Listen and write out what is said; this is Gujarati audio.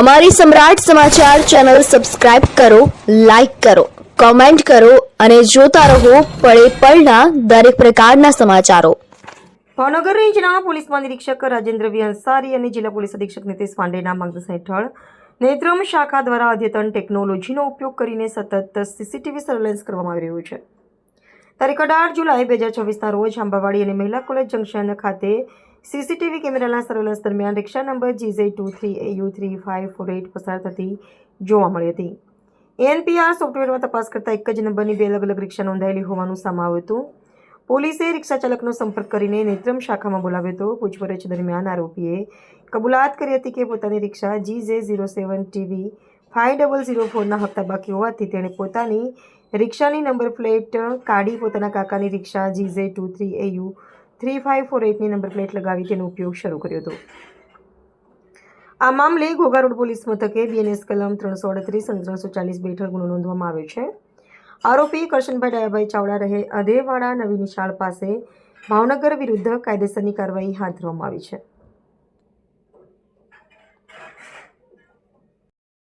અમારી સમ્રાટ સમાચાર ચેનલ સબસ્ક્રાઇબ કરો, લાઇક કરો, કોમેન્ટ કરો અને જોતા રહો પળે પળના દરેક પ્રકારના સમાચારો. ભાવનગર રેન્જના પોલીસ મહાનિરીક્ષક રાજેન્દ્ર વી અંસારી અને જિલ્લા પોલીસ અધિક્ષક નીતિશ પાંડેના માર્ગદર્શન હેઠળ નેત્રમ શાખા દ્વારા અદ્યતન ટેકનોલોજીનો ઉપયોગ કરીને સતત સીસીટીવી સર્વેલન્સ કરવામાં આવી રહ્યું છે. તારીખ 18 જુલાઈ 2024ના રોજ આંબાવાડી અને મહિલા કોલેજ જંકશન ખાતે સીસીટીવી કેમેરાના સર્વેલન્સ દરમિયાન રિક્ષા નંબર GZ23AU3548 પસાર થતી જોવા મળી હતી. એનપીઆર સોફ્ટવેરમાં તપાસ કરતા એક જ નંબરની બે અલગ અલગ રિક્ષા નોંધાયેલી હોવાનું સામે આવ્યું હતું. પોલીસે રિક્ષા ચાલકનો સંપર્ક કરીને નેત્રમ શાખામાં બોલાવ્યો હતો. પૂછપરછ દરમિયાન આરોપીએ કબૂલાત કરી હતી કે પોતાની રિક્ષા GJ07TV5004ના હપ્તા બાકી હોવાથી તેણે પોતાની રિક્ષાની નંબર પ્લેટ કાઢી પોતાના કાકાની રિક્ષા GZ23AU3548ની નંબર પ્લેટ લગાવી તેનો ઉપયોગ શરૂ કર્યો હતો. આ મામલે ઘોઘા રોડ પોલીસ મથકે BNS કલમ 338 અને 340 હેઠળ ગુનો નોંધવામાં આવ્યો છે. આરોપી કરશનભાઈ ડાયાભાઈ ચાવડા રહે અધેવાડા નવી નિશાળ પાસે ભાવનગર વિરુદ્ધ કાયદેસરની કાર્યવાહી હાથ ધરવામાં આવી છે.